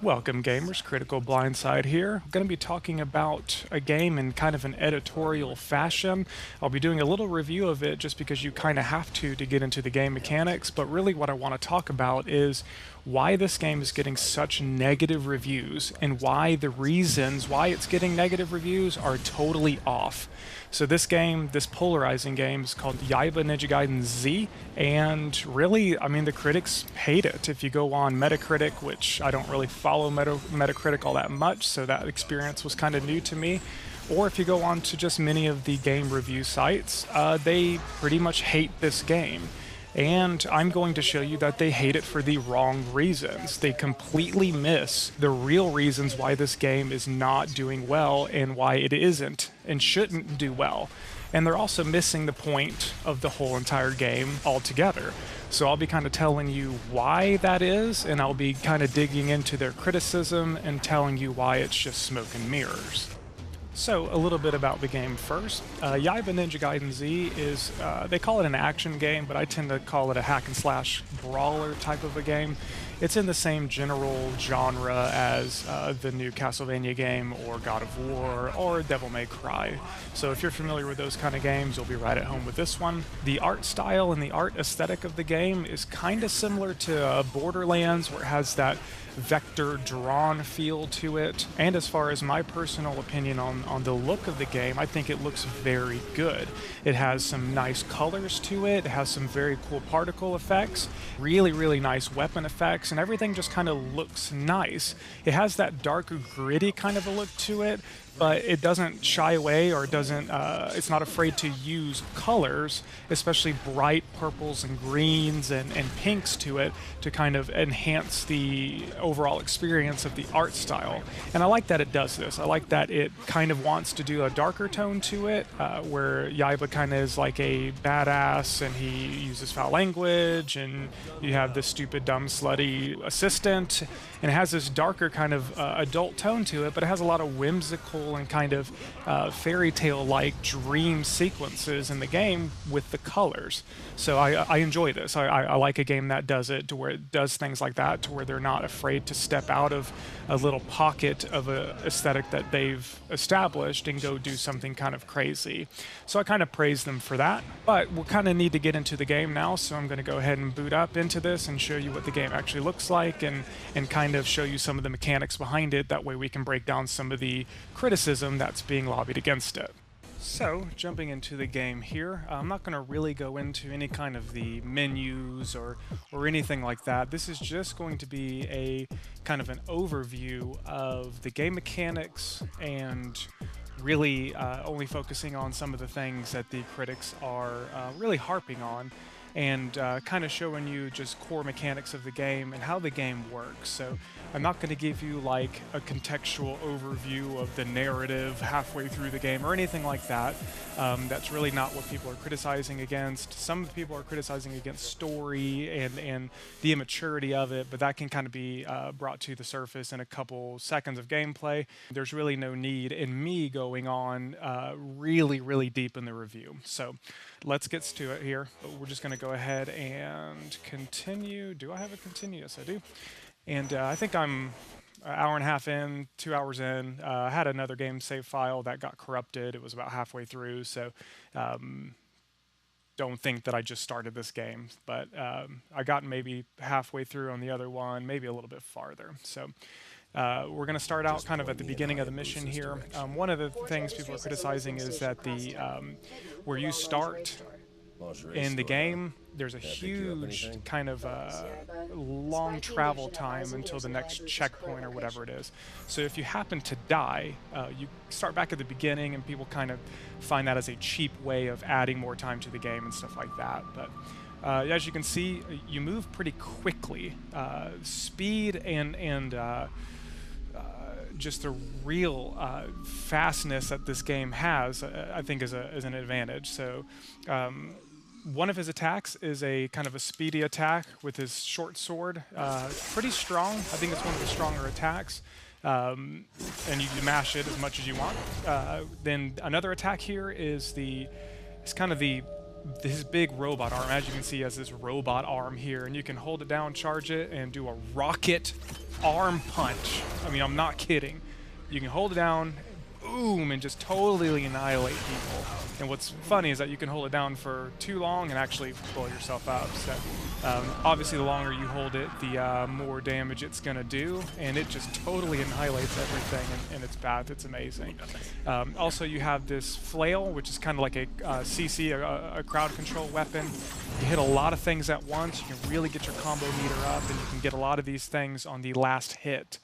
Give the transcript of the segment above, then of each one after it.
Welcome gamers, Critical Blindside here. I'm going to be talking about a game in kind of an editorial fashion. I'll be doing a little review of it just because you kind of have to get into the game mechanics, but really what I want to talk about is why this game is getting such negative reviews and why the reasons why it's getting negative reviews are totally off. So this game, this polarizing game, is called Yaiba Ninja Gaiden Z, and really, I mean, the critics hate it. If you go on Metacritic, which I don't really follow Metacritic all that much, so that experience was kind of new to me, or if you go on to just many of the game review sites, they pretty much hate this game. And I'm going to show you that they hate it for the wrong reasons. They completely miss the real reasons why this game is not doing well and why it isn't and shouldn't do well. And they're also missing the point of the whole entire game altogether. So I'll be kind of telling you why that is, and I'll be kind of digging into their criticism and telling you why it's just smoke and mirrors. So, a little bit about the game first. Yaiba Ninja Gaiden Z is, they call it an action game, but I tend to call it a hack and slash brawler type of a game. It's in the same general genre as the new Castlevania game, or God of War, or Devil May Cry. So if you're familiar with those kind of games, you'll be right at home with this one. The art style and the art aesthetic of the game is kind of similar to Borderlands, where it has that vector drawn feel to it. And as far as my personal opinion on the look of the game, I think it looks very good. It has some nice colors to it, it has some very cool particle effects, really nice weapon effects, and everything just kind of looks nice. It has that dark, gritty kind of a look to it, but it doesn't shy away or doesn't, it's not afraid to use colors, especially bright purples and greens and pinks to it to kind of enhance the overall experience of the art style. And I like that it does this. I like that it kind of wants to do a darker tone to it, where Yaiba kind of is like a badass and he uses foul language, and you have this stupid, dumb, slutty assistant, and it has this darker kind of adult tone to it, but it has a lot of whimsical and kind of fairy tale-like dream sequences in the game with the colors. So I enjoy this. I like a game that does it, to where it does things like that, to where they're not afraid to step out of a little pocket of a aesthetic that they've established and go do something kind of crazy. So I kind of praise them for that. But we'll kind of need to get into the game now, so I'm going to go ahead and boot up into this and show you what the game actually looks like, and kind of show you some of the mechanics behind it. That way we can break down some of the criticism that's being lobbied against it. So, jumping into the game here, I'm not going to really go into any kind of the menus or anything like that. This is just going to be a kind of an overview of the game mechanics, and really only focusing on some of the things that the critics are really harping on, and kind of showing you just core mechanics of the game and how the game works. So I'm not going to give you like a contextual overview of the narrative halfway through the game or anything like that. That's really not what people are criticizing against. Some people are criticizing against story and the immaturity of it, but that can kind of be brought to the surface in a couple seconds of gameplay. There's really no need in me going on really deep in the review. So let's get to it here. We're just going to go ahead and continue. Do I have a continue? Yes, I do. And I think I'm an hour and a half in, 2 hours in. I had another game save file that got corrupted. It was about halfway through, so don't think that I just started this game. But I got maybe halfway through on the other one, maybe a little bit farther. So we're going to start out kind of at the beginning of the mission here. One of the things people are criticizing is that the where you start in the game, there's a huge kind of long travel time until the next checkpoint or whatever it is. So if you happen to die, you start back at the beginning, and people kind of find that as a cheap way of adding more time to the game and stuff like that. But as you can see, you move pretty quickly. Speed and just the real fastness that this game has, I think, is an advantage. So one of his attacks is a kind of a speedy attack with his short sword. Pretty strong. I think it's one of the stronger attacks. And you can mash it as much as you want. Then another attack here is it's kind of the his big robot arm. As you can see, he has this robot arm here, and you can hold it down, charge it, and do a rocket arm punch. I mean, I'm not kidding. You can hold it down, boom, and just totally annihilate people. And what's funny is that you can hold it down for too long and actually blow yourself up. So obviously the longer you hold it, the more damage it's going to do, and it just totally annihilates everything in its path. It's amazing. Also, you have this flail, which is kind of like a CC, a crowd control weapon. You hit a lot of things at once. You can really get your combo meter up, and you can get a lot of these things on the last hit.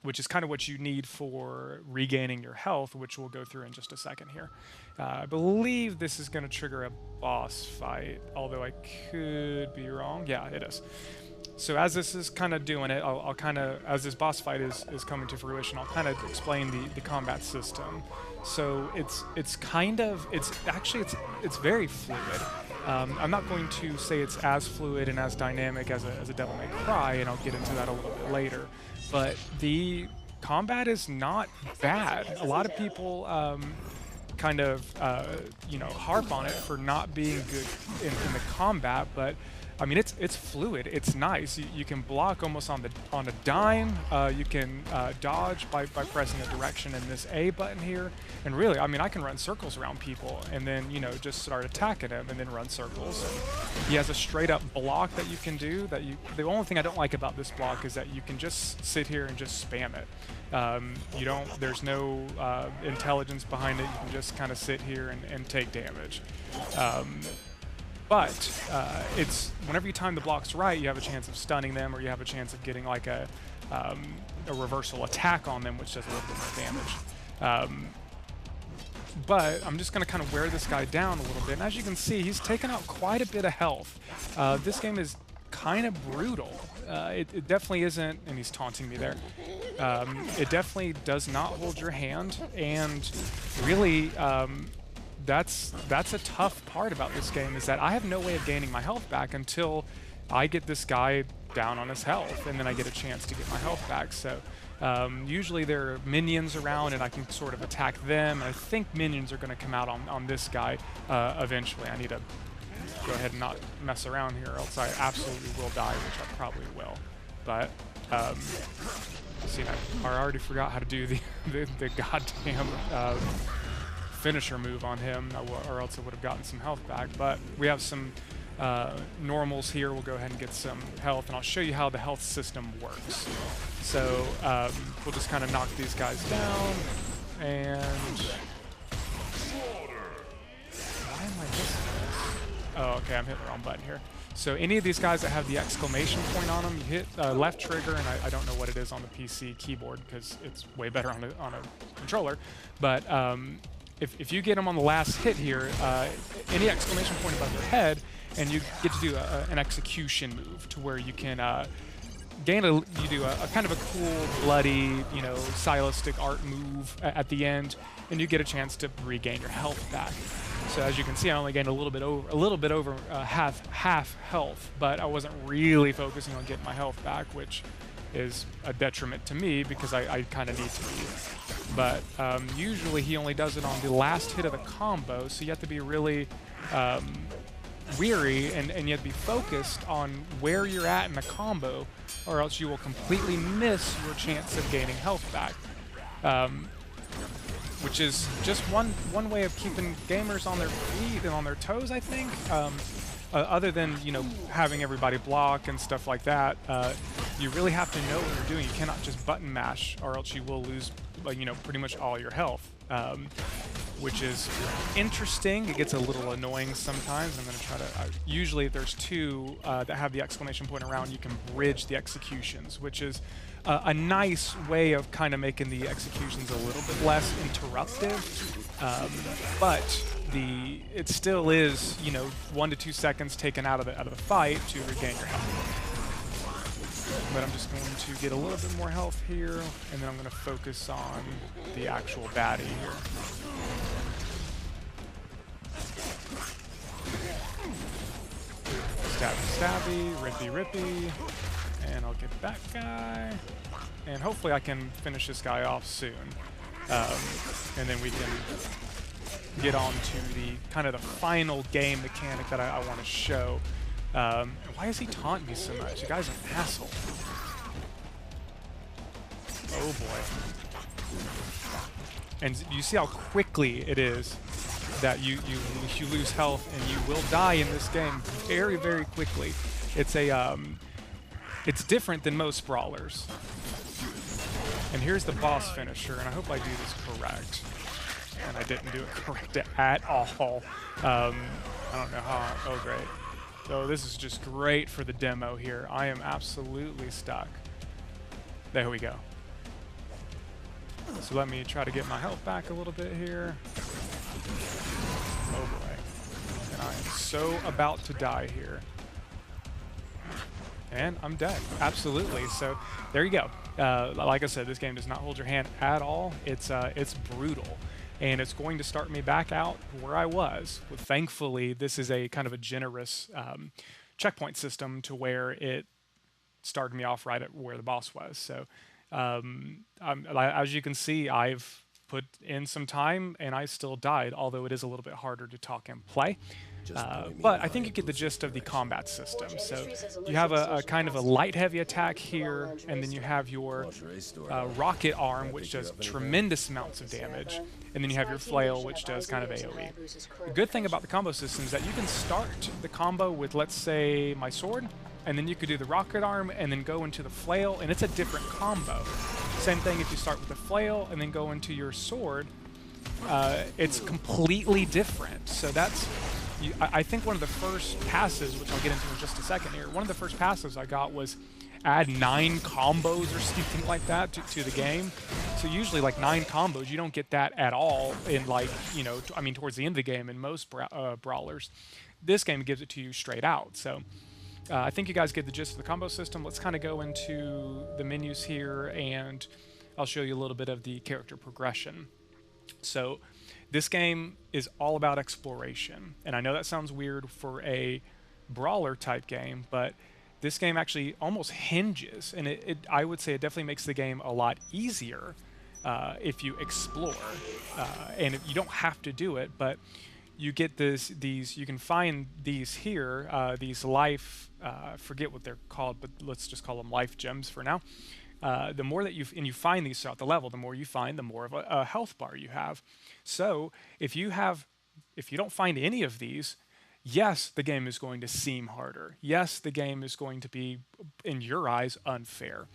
Which is kind of what you need for regaining your health, which we'll go through in just a second here. I believe this is going to trigger a boss fight, although I could be wrong. Yeah, it is. So as this is kind of doing it, I'll kind of, as this boss fight is coming to fruition, I'll kind of explain the combat system. So it's very fluid. I'm not going to say it's as fluid and as dynamic as a Devil May Cry, and I'll get into that a little bit later. But the combat is not bad. A lot of people kind of harp on it for not being good in the combat, but I mean, it's fluid. It's nice. You can block almost on a dime. You can dodge by pressing a direction in this A button here. And really, I mean, I can run circles around people and then just start attacking them and then run circles. And he has a straight up block that you can do. The only thing I don't like about this block is that you can just sit here and just spam it. There's no intelligence behind it. You can just kind of sit here and take damage. But it's whenever you time the blocks right, you have a chance of stunning them, or you have a chance of getting like a reversal attack on them, which does a little bit more damage. But I'm just going to kind of wear this guy down a little bit. And as you can see, he's taken out quite a bit of health. This game is kind of brutal. It definitely isn't, and he's taunting me there. It definitely does not hold your hand, and really, that's a tough part about this game, is that I have no way of gaining my health back until I get this guy down on his health, and then I get a chance to get my health back. So usually there are minions around, and I can sort of attack them. And I think minions are going to come out on this guy eventually. I need to go ahead and not mess around here, or else I absolutely will die, which I probably will. But see, I already forgot how to do the goddamn finisher move on him, or else I would have gotten some health back. But we have some normals here. We'll go ahead and get some health, and I'll show you how the health system works. So we'll just kind of knock these guys down, and why am I missing this? Oh, okay, I'm hitting the wrong button here. So any of these guys that have the exclamation point on them, you hit left trigger, and I don't know what it is on the PC keyboard because it's way better on a controller, but if you get them on the last hit here, any exclamation point above your head, and you get to do an execution move to where you can you do a kind of a cool, bloody, stylistic art move at the end, and you get a chance to regain your health back. So as you can see, I only gained a little bit over half health, but I wasn't really focusing on getting my health back, which is a detriment to me because I kind of need to be. But usually he only does it on the last hit of the combo, so you have to be really weary and you have to be focused on where you're at in the combo, or else you will completely miss your chance of gaining health back. Which is just one way of keeping gamers on their feet and on their toes, I think. Other than having everybody block and stuff like that, you really have to know what you're doing. You cannot just button mash, or else you will lose pretty much all your health, which is interesting. It gets a little annoying sometimes. I'm going to try to usually if there's two that have the exclamation point around, you can bridge the executions, which is a nice way of kind of making the executions a little bit less interruptive, but it still is 1 to 2 seconds taken out of the fight to regain your health. But I'm just going to get a little bit more health here, and then I'm going to focus on the actual baddie here. Stabby, stabby, rippy, rippy. And I'll get that guy, and hopefully I can finish this guy off soon, and then we can get on to the kind of the final game mechanic that I want to show. Why is he taunting me so much? The guy's an asshole. Oh boy. And you see how quickly it is that you lose health, and you will die in this game very, very quickly. It's a it's different than most brawlers. And here's the boss finisher, and I hope I do this correct. And I didn't do it correct at all. I don't know how. Oh, great. So this is just great for the demo here. I am absolutely stuck. There we go. So let me try to get my health back a little bit here. Oh boy. And I am so about to die here. And I'm dead. Absolutely. So there you go. Like I said, this game does not hold your hand at all. It's brutal. And it's going to start me back out where I was. But thankfully, this is a kind of a generous checkpoint system to where it started me off right at where the boss was. So as you can see, I've put in some time and I still died, although it is a little bit harder to talk and play. But I think you get the gist of the combat system. So you have a kind of a light heavy attack here, and then you have your rocket arm, which does tremendous amounts of damage, and then you have your flail, which does kind of AoE. The good thing about the combo system is that you can start the combo with, let's say, my sword, and then you could do the rocket arm and then go into the flail, and it's a different combo. Same thing if you start with the flail and then go into your sword, it's completely different. So that's, I think one of the first passes, which I'll get into in just a second here, one of the first passes I got was add 9 combos or something like that to the game. So usually like 9 combos, you don't get that at all in, like, you know, I mean towards the end of the game in most brawlers. This game gives it to you straight out. So I think you guys get the gist of the combo system. Let's kind of go into the menus here, and I'll show you a little bit of the character progression. So this game is all about exploration, and I know that sounds weird for a brawler type game, but this game actually almost hinges, and I would say it definitely makes the game a lot easier if you explore, and you don't have to do it, but you get these, you can find these here, these life, forget what they're called, but let's just call them life gems for now. The more that you find these throughout the level, the more you find, the more of a health bar you have. So if you don't find any of these, yes, the game is going to seem harder. Yes, the game is going to be, in your eyes, unfair.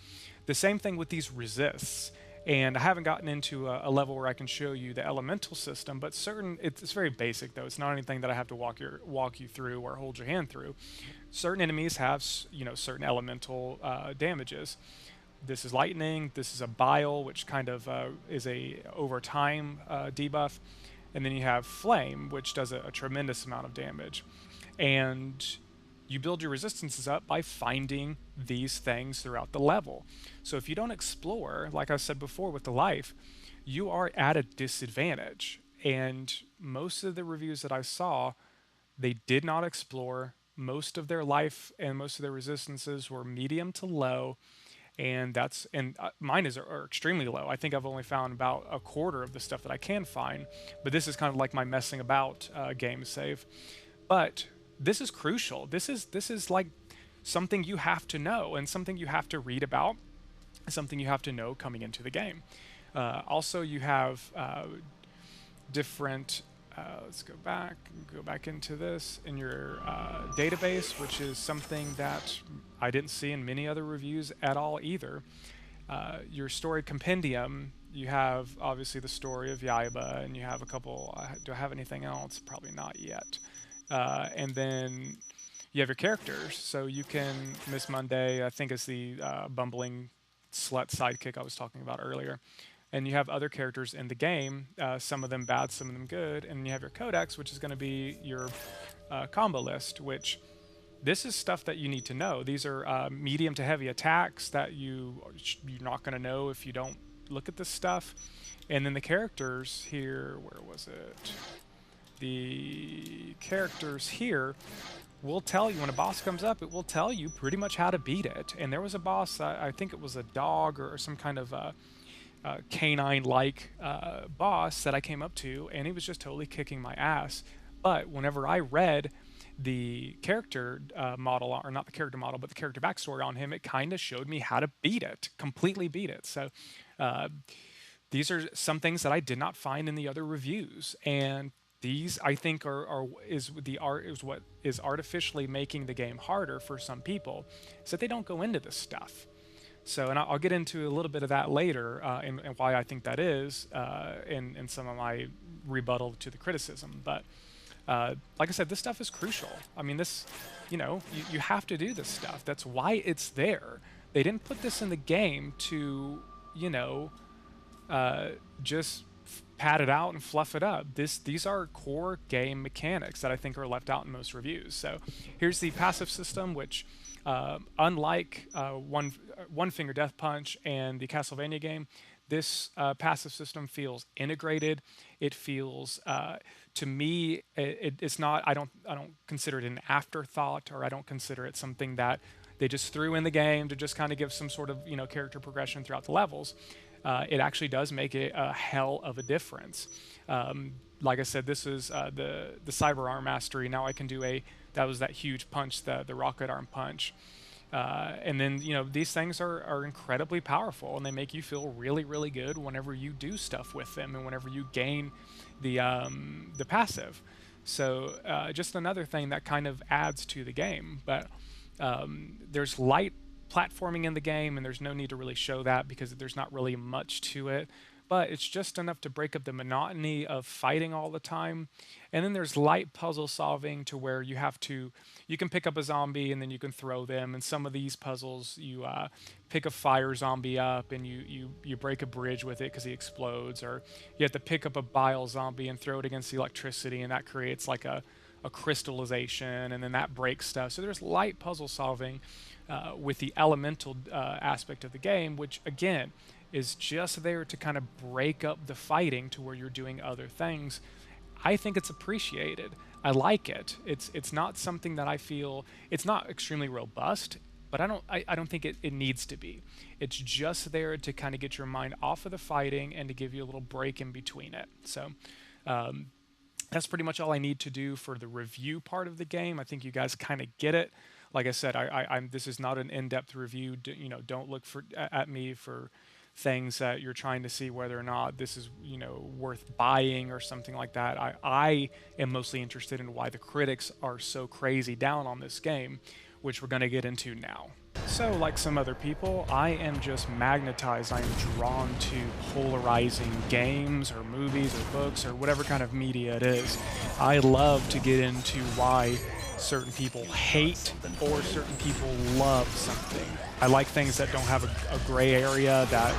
The same thing with these resists. And I haven't gotten into a level where I can show you the elemental system, but it's very basic though. It's not anything that I have to walk you through or hold your hand through. Certain enemies have, you know, certain elemental damages. This is lightning. This is a bile, which kind of is a over time debuff, and then you have flame, which does a tremendous amount of damage. And you build your resistances up by finding these things throughout the level. So if you don't explore, like I said before with the life, you are at a disadvantage. And most of the reviews that I saw, they did not explore. Most of their life and most of their resistances were medium to low. And mine are extremely low. I think I've only found about a quarter of the stuff that I can find. But this is kind of like my messing about game save. But this is crucial. This is like something you have to know and something you have to read about, something you have to know coming into the game. Also, you have different. Let's go back into this in your database, which is something that I didn't see in many other reviews at all either. Your story compendium, you have obviously the story of Yaiba, and you have a couple. Do I have anything else? Probably not yet. And then you have your characters. So you can, Miss Monday, I think is the bumbling slut sidekick I was talking about earlier. And you have other characters in the game, some of them bad, some of them good. And you have your codex, which is going to be your combo list, which this is stuff that you need to know. These are medium to heavy attacks that you're not going to know if you don't look at this stuff. And then the characters here, where was it? The characters here will tell you, when a boss comes up, it will tell you pretty much how to beat it. And there was a boss, I think it was a dog or some kind of canine-like boss that I came up to, and he was just totally kicking my ass. But whenever I read the character model, or not the character model, but the character backstory on him, it kind of showed me how to beat it, completely beat it. So these are some things that I did not find in the other reviews, and these I think is what is artificially making the game harder for some people, is that they don't go into this stuff. So, and I'll get into a little bit of that later, and why I think that is in some of my rebuttal to the criticism. But like I said, this stuff is crucial. I mean, this, you have to do this stuff. That's why it's there. They didn't put this in the game to, just pad it out and fluff it up. These are core game mechanics that I think are left out in most reviews. So here's the passive system, which unlike One Finger Death Punch and the Castlevania game, this passive system feels integrated. It feels, to me, it's not. I don't consider it an afterthought, or I don't consider it something that they just threw in the game to just kind of give some sort of character progression throughout the levels. It actually does make it a hell of a difference. Like I said, this is the Cyber Arm Mastery. Now I can do that was that huge punch, the Rocket Arm Punch. And then, these things are incredibly powerful, and they make you feel really, really good whenever you do stuff with them and whenever you gain the passive. So just another thing that kind of adds to the game. But there's light platforming in the game, and there's no need to really show that because there's not really much to it. But it's just enough to break up the monotony of fighting all the time. And then there's light puzzle solving to where you can pick up a zombie and then you can throw them. And some of these puzzles, you pick a fire zombie up and you break a bridge with it because he explodes. Or you have to pick up a bile zombie and throw it against the electricity, and that creates like a crystallization, and then that breaks stuff. So there's light puzzle solving with the elemental aspect of the game, which again is just there to kind of break up the fighting to where you're doing other things. I think it's appreciated. I like it. It's not something that I feel, it's not extremely robust, but I don't think it needs to be. It's just there to kind of get your mind off of the fighting and to give you a little break in between it. So that's pretty much all I need to do for the review part of the game. I think you guys kind of get it. Like I said, this is not an in-depth review. Don't look at me for things that you're trying to see whether or not this is worth buying or something like that. I am mostly interested in why the critics are so crazy down on this game, which we're going to get into now. So, like some other people, I am just magnetized. I am drawn to polarizing games or movies or books or whatever kind of media it is. I love to get into why certain people hate or certain people love something. I like things that don't have a gray area, that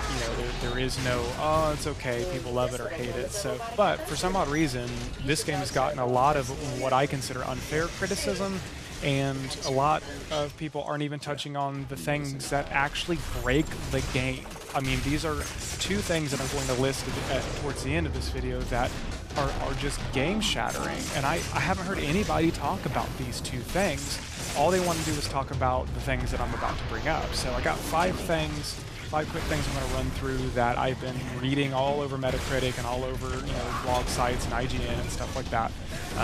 there is no, oh, it's okay, people love it or hate it. So, but for some odd reason, this game has gotten a lot of what I consider unfair criticism, and a lot of people aren't even touching on the things that actually break the game. I mean, these are two things that I'm going to list towards the end of this video that are just game shattering, and I haven't heard anybody talk about these two things. All they want to do is talk about the things that I'm about to bring up. So I got five quick things I'm going to run through that I've been reading all over Metacritic and all over blog sites and IGN and stuff like that.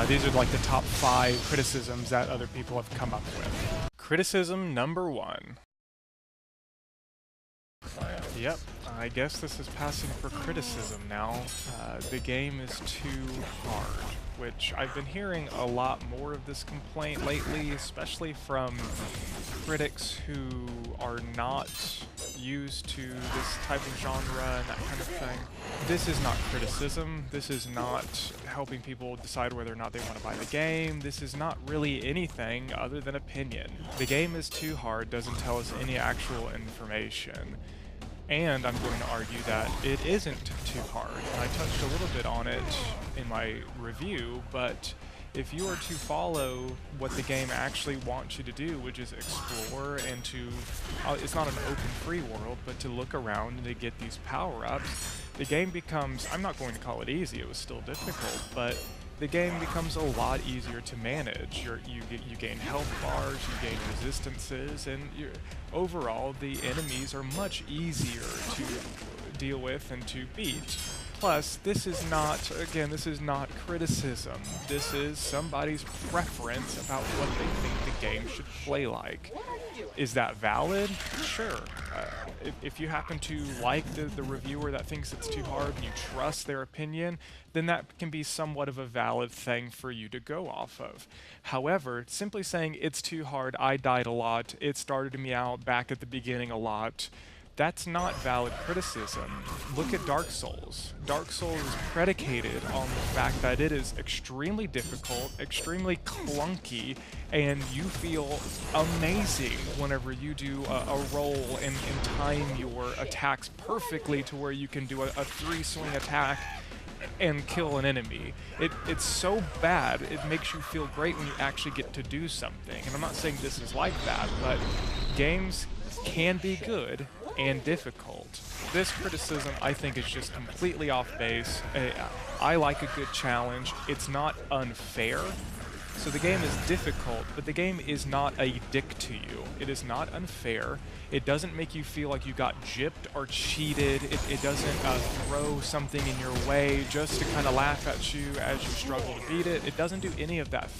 These are like the top 5 criticisms that other people have come up with. Criticism number 1. Yep, I guess this is passing for criticism now. The game is too hard, which I've been hearing a lot more of this complaint lately, especially from critics who are not used to this type of genre and that kind of thing. This is not criticism. This is not helping people decide whether or not they want to buy the game. This is not really anything other than opinion. The game is too hard doesn't tell us any actual information. And I'm going to argue that it isn't too hard. And I touched a little bit on it in my review, but if you are to follow what the game actually wants you to do, which is explore and to, it's not an open free world, but to look around and to get these power-ups, the game becomes, I'm not going to call it easy, it was still difficult, but the game becomes a lot easier to manage. You gain health bars, you gain resistances, and overall the enemies are much easier to deal with and to beat. Plus, this is not, again, this is not criticism. This is somebody's preference about what they think the game should play like. Is that valid? Sure. If you happen to like the reviewer that thinks it's too hard and you trust their opinion, then that can be somewhat of a valid thing for you to go off of. However, simply saying it's too hard, I died a lot, it started me out back at the beginning a lot, that's not valid criticism. Look at Dark Souls. Dark Souls is predicated on the fact that it is extremely difficult, extremely clunky, and you feel amazing whenever you do a roll and time your attacks perfectly to where you can do a 3-swing attack and kill an enemy. It's so bad, it makes you feel great when you actually get to do something. And I'm not saying this is like that, but games can be good and difficult. This criticism, I think, is just completely off base. I like a good challenge. It's not unfair. So the game is difficult, but the game is not a dick to you. It is not unfair. It doesn't make you feel like you got gypped or cheated. It doesn't throw something in your way just to kind of laugh at you as you struggle to beat it. It doesn't do any of that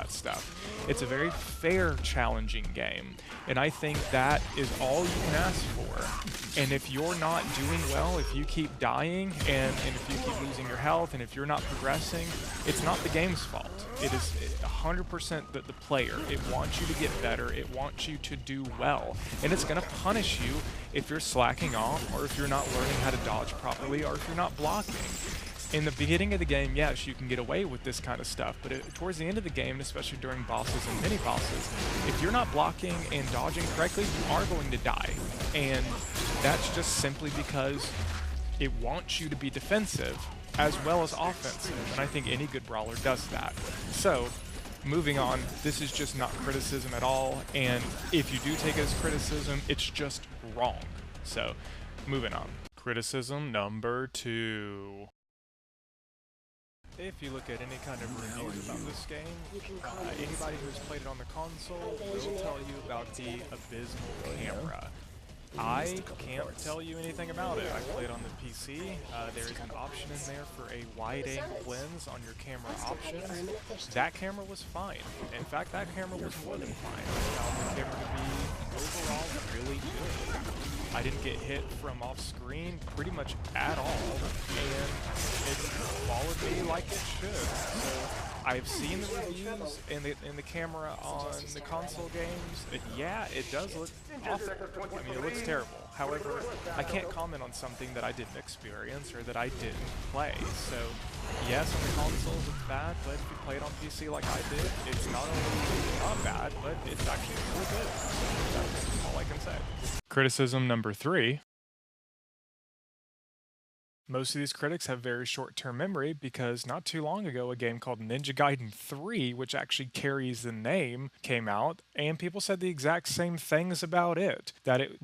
stuff. It's a very fair, challenging game, and I think that is all you can ask for. And if you're not doing well, if you keep dying, and if you keep losing your health, and if you're not progressing, it's not the game's fault. It is 100% the player. It wants you to get better. It wants you to do well. And it's going to punish you if you're slacking off, or if you're not learning how to dodge properly, or if you're not blocking. In the beginning of the game, yes, you can get away with this kind of stuff, but towards the end of the game, especially during bosses and mini-bosses, if you're not blocking and dodging correctly, you are going to die. And that's just simply because it wants you to be defensive as well as offensive, and I think any good brawler does that. So, moving on, this is just not criticism at all, and if you do take it as criticism, it's just wrong. So, moving on. Criticism number 2. If you look at any kind of reviews about this game, anybody who's played it on the console will tell you about the abysmal camera. I can't tell you anything about it. I played on the PC. There is an option in there for a wide-angle lens on your camera options. That camera was fine. In fact, that camera was more than fine. I found the camera to be overall really good. I didn't get hit from off screen pretty much at all, and it followed me like it should. So I've seen the reviews and the camera on the console games. Yeah, it does look awful. I mean, it looks terrible. However, I can't comment on something that I didn't experience or that I didn't play. So, yes, on the consoles it's bad, but if you play it on PC like I did, it's not only not bad, but it's actually really good. That's all I can say. Criticism number 3. Most of these critics have very short-term memory because not too long ago a game called Ninja Gaiden 3, which actually carries the name, came out, and people said the exact same things about it. That it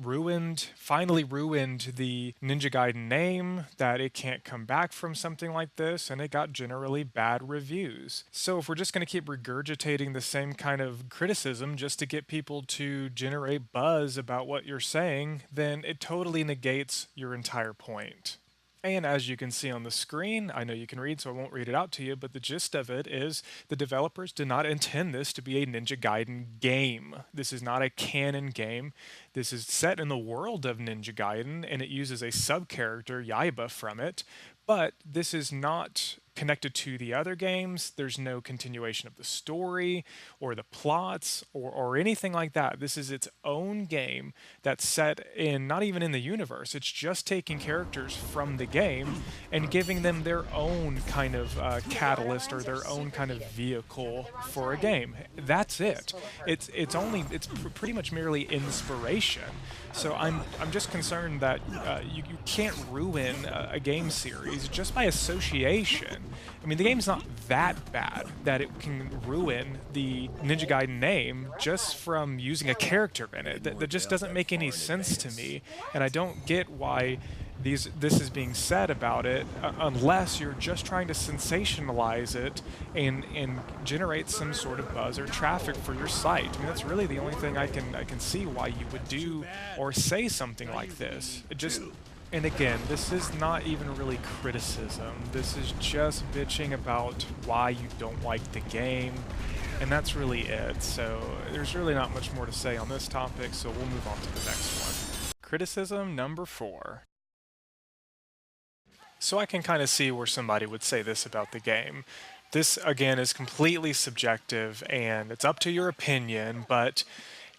finally ruined the Ninja Gaiden name, that it can't come back from something like this, and it got generally bad reviews. So if we're just going to keep regurgitating the same kind of criticism just to get people to generate buzz about what you're saying, then it totally negates your entire point. And as you can see on the screen, I know you can read, so I won't read it out to you, but the gist of it is the developers did not intend this to be a Ninja Gaiden game. This is not a canon game. This is set in the world of Ninja Gaiden, and it uses a sub-character, Yaiba, from it. But this is not connected to the other games. There's no continuation of the story or the plots or anything like that. This is its own game that's set in, not even in the universe. It's just taking characters from the game and giving them their own kind of catalyst or their own kind of vehicle for a game. That's it. It's pretty much merely inspiration. So I'm just concerned that you can't ruin a game series just by association. I mean, the game's not that bad that it can ruin the Ninja Gaiden name just from using a character in it. That just doesn't make any sense to me, and I don't get why this is being said about it unless you're just trying to sensationalize it and generate some sort of buzz or traffic for your site. I mean, that's really the only thing I can see why you would do or say something like this. And again, this is not even really criticism. This is just bitching about why you don't like the game, and that's really it. So there's really not much more to say on this topic, so we'll move on to the next one. Criticism number 4. So I can kind of see where somebody would say this about the game. This, again, is completely subjective, and it's up to your opinion, but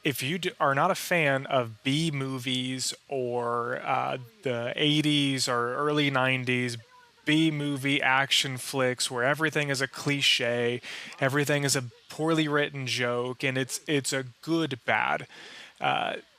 if you are not a fan of B movies or the 80s or early 90s B movie action flicks where everything is a cliche, everything is a poorly written joke, and it's a good bad,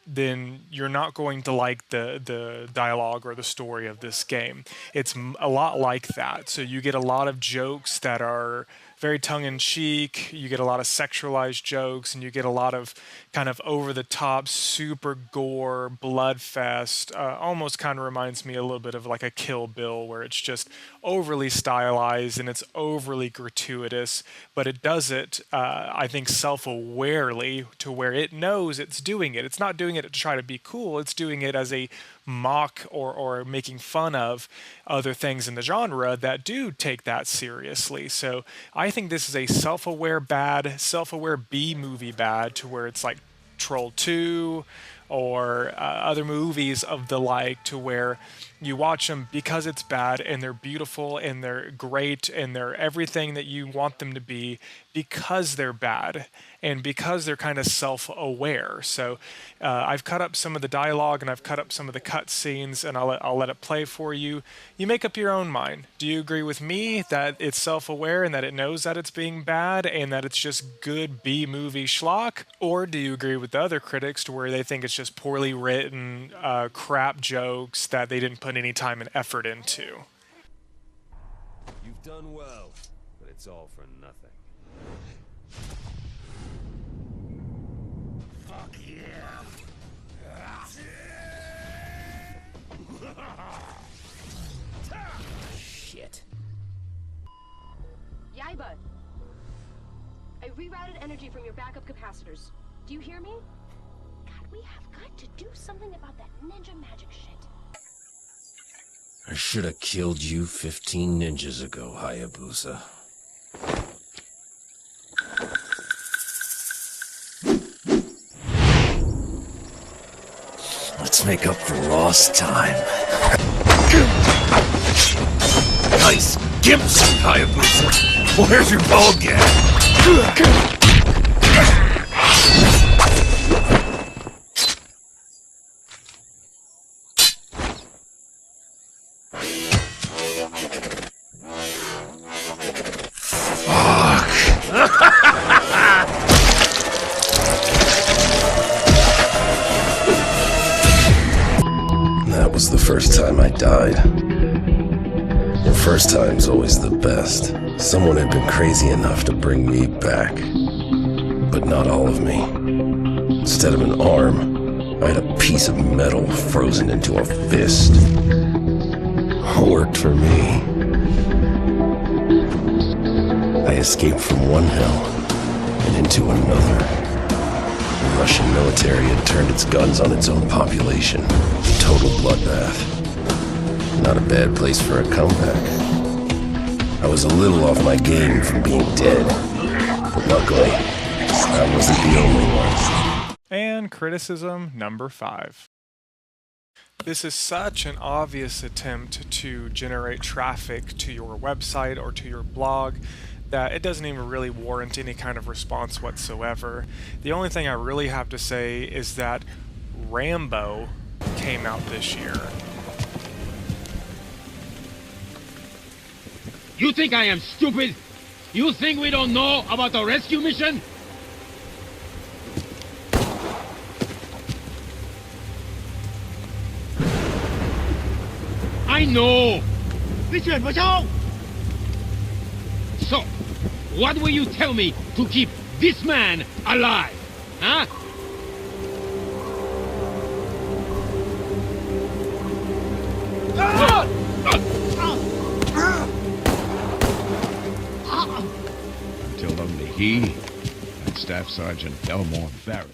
then you're not going to like the dialogue or the story of this game. It's a lot like that. So you get a lot of jokes that are very tongue-in-cheek, you get a lot of sexualized jokes, and you get a lot of kind of over-the-top, super gore, blood fest. Almost kind of reminds me a little bit of like a Kill Bill, where it's just overly stylized and it's overly gratuitous, but it does it, I think, self-awarely to where it knows it's doing it. It's not doing it to try to be cool, it's doing it as a mock or making fun of other things in the genre that do take that seriously. So I think this is a self-aware bad, self-aware B-movie bad, to where it's like Troll 2 or other movies of the like, to where you watch them because it's bad and they're beautiful and they're great and they're everything that you want them to be because they're bad and because they're kind of self-aware. So I've cut up some of the dialogue and I've cut up some of the cut scenes, and I'll let it play for you. You make up your own mind. Do you agree with me that it's self-aware and that it knows that it's being bad and that it's just good B-movie schlock? Or do you agree with the other critics to where they think it's just poorly written crap jokes that they didn't put any time and effort into? You've done well, but it's all for nothing. Fuck yeah! Shit. Yaiba! I rerouted energy from your backup capacitors. Do you hear me? God, we have got to do something about that ninja magic shit. I should have killed you 15 ninjas ago, Hayabusa. Let's make up for lost time. Nice gimp suit, Hayabusa. Where's your ball gag? That was the first time I died. The first time's always the best. Someone had been crazy enough to bring me back. But not all of me. Instead of an arm, I had a piece of metal frozen into a fist. Worked for me. I escaped from one hell and into another. The Russian military had turned its guns on its own population. Total bloodbath. Not a bad place for a comeback. I was a little off my game from being dead, but luckily, I wasn't the only one. And criticism number 5. This is such an obvious attempt to generate traffic to your website or to your blog that it doesn't even really warrant any kind of response whatsoever. The only thing I really have to say is that Rambo came out this year. You think I am stupid? You think we don't know about the rescue mission? I know! So, what will you tell me to keep this man alive? Huh? Until only he and Staff Sergeant Delmore Barry.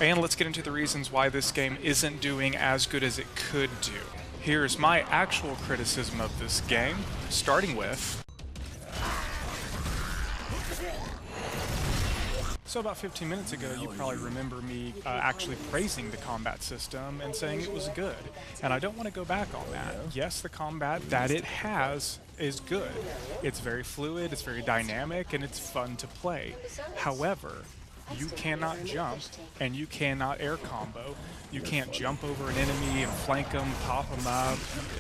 And let's get into the reasons why this game isn't doing as good as it could do. Here's my actual criticism of this game, starting with... So about 15 minutes ago, you probably remember me actually praising the combat system and saying it was good. And I don't want to go back on that. Yes, the combat that it has is good. It's very fluid, it's very dynamic, and it's fun to play. However, you cannot jump and you cannot air combo. You can't jump over an enemy and flank them, pop them up,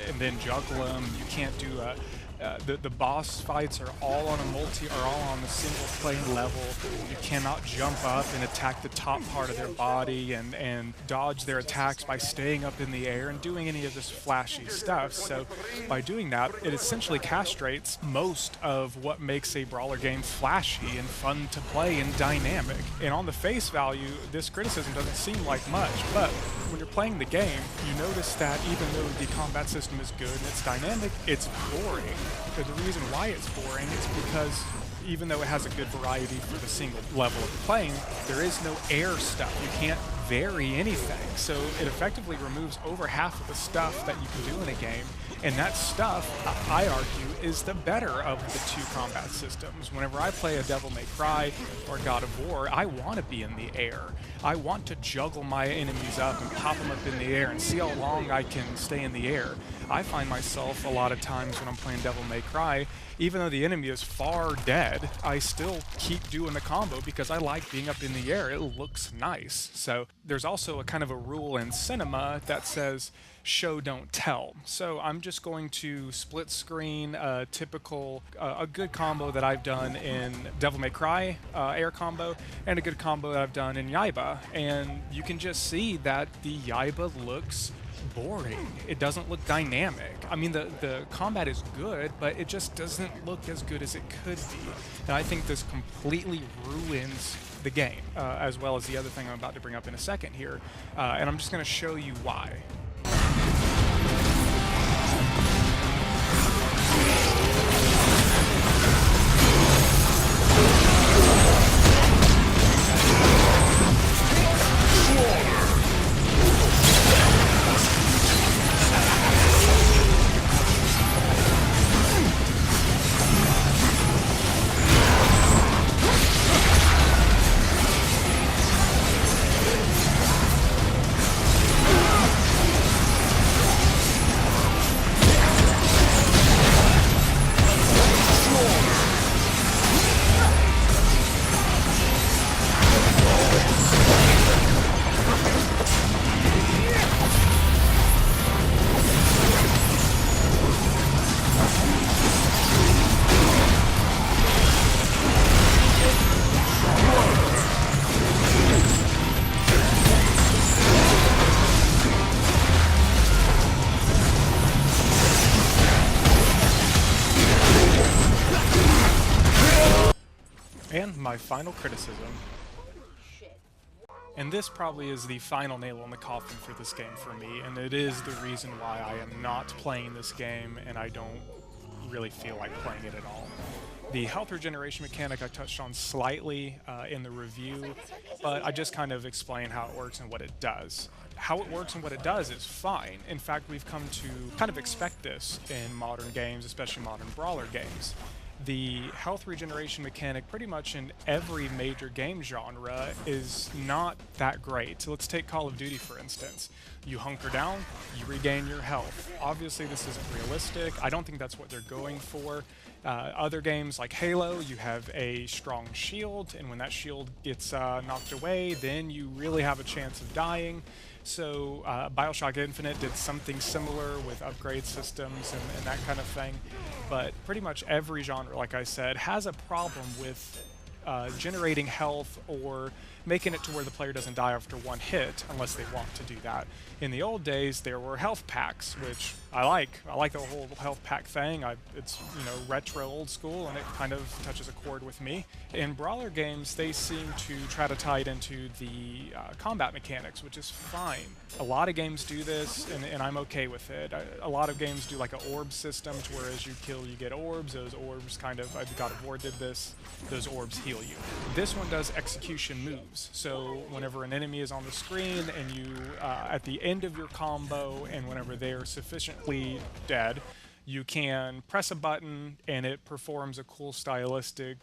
and then juggle them. You can't do the boss fights are all on the single plane level. You cannot jump up and attack the top part of their body and dodge their attacks by staying up in the air and doing any of this flashy stuff. So by doing that, it essentially castrates most of what makes a brawler game flashy and fun to play and dynamic. And on the face value, this criticism doesn't seem like much, but when you're playing the game, you notice that even though the combat system is good and it's dynamic, it's boring. But the reason why it's boring is because even though it has a good variety for the single level of playing, there is no air stuff. You can't vary anything. So it effectively removes over half of the stuff that you can do in a game. And that stuff, I argue, is the better of the two combat systems. Whenever I play a Devil May Cry or God of War, I want to be in the air. I want to juggle my enemies up and pop them up in the air and see how long I can stay in the air. I find myself a lot of times when I'm playing Devil May Cry, even though the enemy is far dead, I still keep doing the combo because I like being up in the air. It looks nice. So there's also a kind of a rule in cinema that says show don't tell. So I'm just going to split screen a good combo that I've done in Devil May Cry air combo and a good combo that I've done in Yaiba, and you can just see that the Yaiba looks boring. It doesn't look dynamic. I mean, the combat is good, but it just doesn't look as good as it could be. And I think this completely ruins the game, as well as the other thing I'm about to bring up in a second here. And I'm just going to show you why. And my final criticism. And this probably is the final nail on the coffin for this game for me, and it is the reason why I am not playing this game and I don't really feel like playing it at all. The health regeneration mechanic I touched on slightly in the review, but I just kind of explain how it works and what it does. How it works and what it does is fine. In fact, we've come to kind of expect this in modern games, especially modern brawler games. The health regeneration mechanic pretty much in every major game genre is not that great. So let's take Call of Duty for instance. You hunker down, you regain your health. Obviously this isn't realistic. I don't think that's what they're going for. Other games like Halo, you have a strong shield, and when that shield gets knocked away, then you really have a chance of dying. So Bioshock Infinite did something similar with upgrade systems and that kind of thing. But pretty much every genre, like I said, has a problem with generating health or making it to where the player doesn't die after one hit unless they want to do that. In the old days, there were health packs, which I like. I like the whole health pack thing. It's, you know, retro old school, and it kind of touches a chord with me. In brawler games, they seem to try to tie it into the combat mechanics, which is fine. A lot of games do this, and I'm okay with it. A lot of games do like an orb system, to where as you kill, you get orbs. Those orbs kind of, God of War did this, those orbs heal you. This one does execution moves. saves. So whenever an enemy is on the screen and you, at the end of your combo, and whenever they are sufficiently dead, you can press a button and it performs a cool stylistic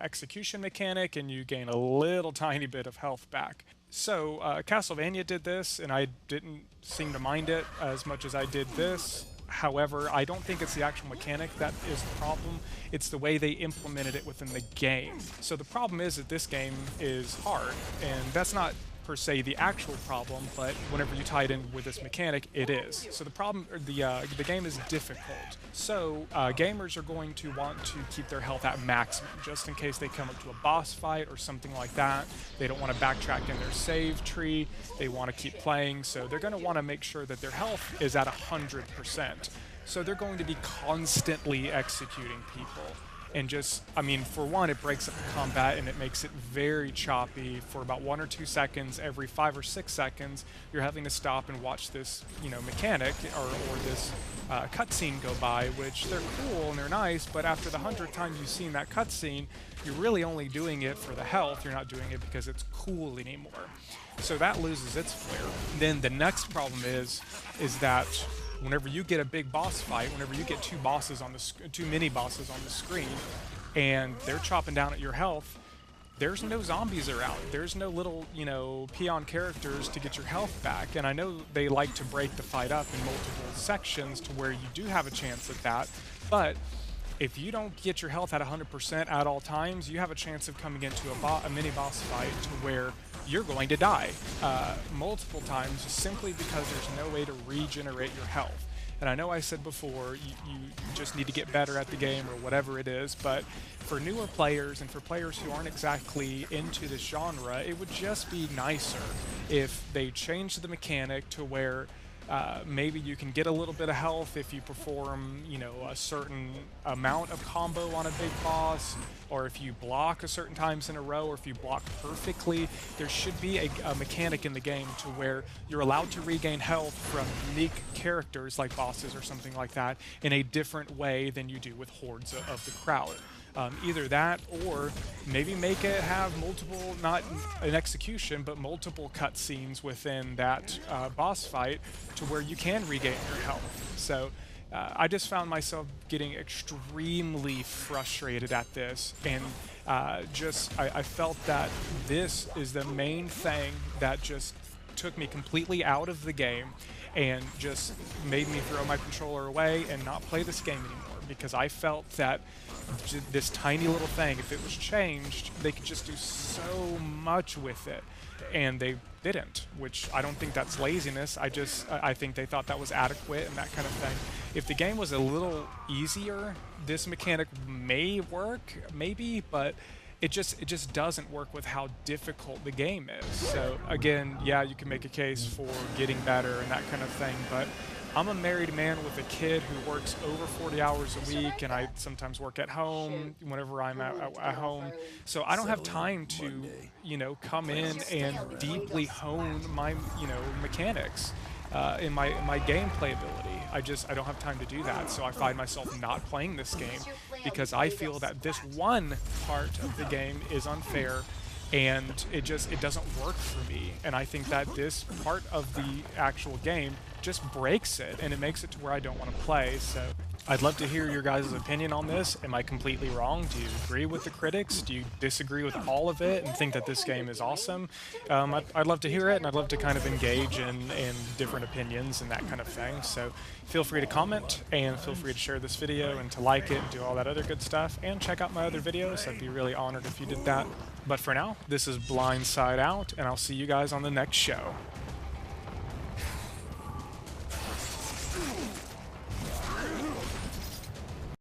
execution mechanic, and you gain a little tiny bit of health back. So Castlevania did this, and I didn't seem to mind it as much as I did this. However, I don't think it's the actual mechanic that is the problem. It's the way they implemented it within the game. So the problem is that this game is hard, and that's not per se the actual problem, but whenever you tie it in with this mechanic, it is. So the problem, the game is difficult. So gamers are going to want to keep their health at maximum, just in case they come up to a boss fight or something like that. They don't want to backtrack in their save tree. They want to keep playing, so they're going to want to make sure that their health is at 100%. So they're going to be constantly executing people. And just, I mean, for one, it breaks up the combat and it makes it very choppy. For about 1 or 2 seconds, every 5 or 6 seconds, you're having to stop and watch this, you know, mechanic or this cutscene go by, which they're cool and they're nice, but after the 100th time you've seen that cutscene, you're really only doing it for the health. You're not doing it because it's cool anymore. So that loses its flair. Then the next problem is that whenever you get a big boss fight, whenever you get two mini bosses on the screen, and they're chopping down at your health, there's no zombies around. There's no little, you know, peon characters to get your health back. And I know they like to break the fight up in multiple sections to where you do have a chance at that, but if you don't get your health at 100% at all times, you have a chance of coming into a mini boss fight to where you're going to die multiple times, just simply because there's no way to regenerate your health. And I know I said before, you just need to get better at the game or whatever it is, but for newer players and for players who aren't exactly into this genre, it would just be nicer if they changed the mechanic to where maybe you can get a little bit of health if you perform, you know, a certain amount of combo on a big boss, or if you block a certain times in a row, or if you block perfectly. There should be a mechanic in the game to where you're allowed to regain health from unique characters like bosses or something like that in a different way than you do with hordes of the crowd. Either that, or maybe make it have multiple, not an execution, but multiple cutscenes within that boss fight to where you can regain your health. So I just found myself getting extremely frustrated at this, and I felt that this is the main thing that just took me completely out of the game and just made me throw my controller away and not play this game anymore, because I felt that this tiny little thing, if it was changed, they could just do so much with it, and they didn't, which I don't think that's laziness. I think they thought that was adequate and that kind of thing. If the game was a little easier, this mechanic may work, maybe, but it just doesn't work with how difficult the game is. So again, yeah, you can make a case for getting better and that kind of thing, but I'm a married man with a kid who works over 40 hours a week, and I sometimes work at home whenever I'm at home. So I don't have time to, you know, come in and deeply hone my, you know, mechanics in my gameplay ability. I don't have time to do that. So I find myself not playing this game because I feel that this one part of the game is unfair, and it doesn't work for me. And I think that this part of the actual game just breaks it, and it makes it to where I don't want to play. So I'd love to hear your guys' opinion on this. Am I completely wrong? Do you agree with the critics? Do you disagree with all of it and think that this game is awesome? I'd love to hear it, and I'd love to kind of engage in different opinions and that kind of thing. So feel free to comment, and feel free to share this video and to like it and do all that other good stuff, and check out my other videos. I'd be really honored if you did that. But for now, this is Blind Side Out, and I'll see you guys on the next show.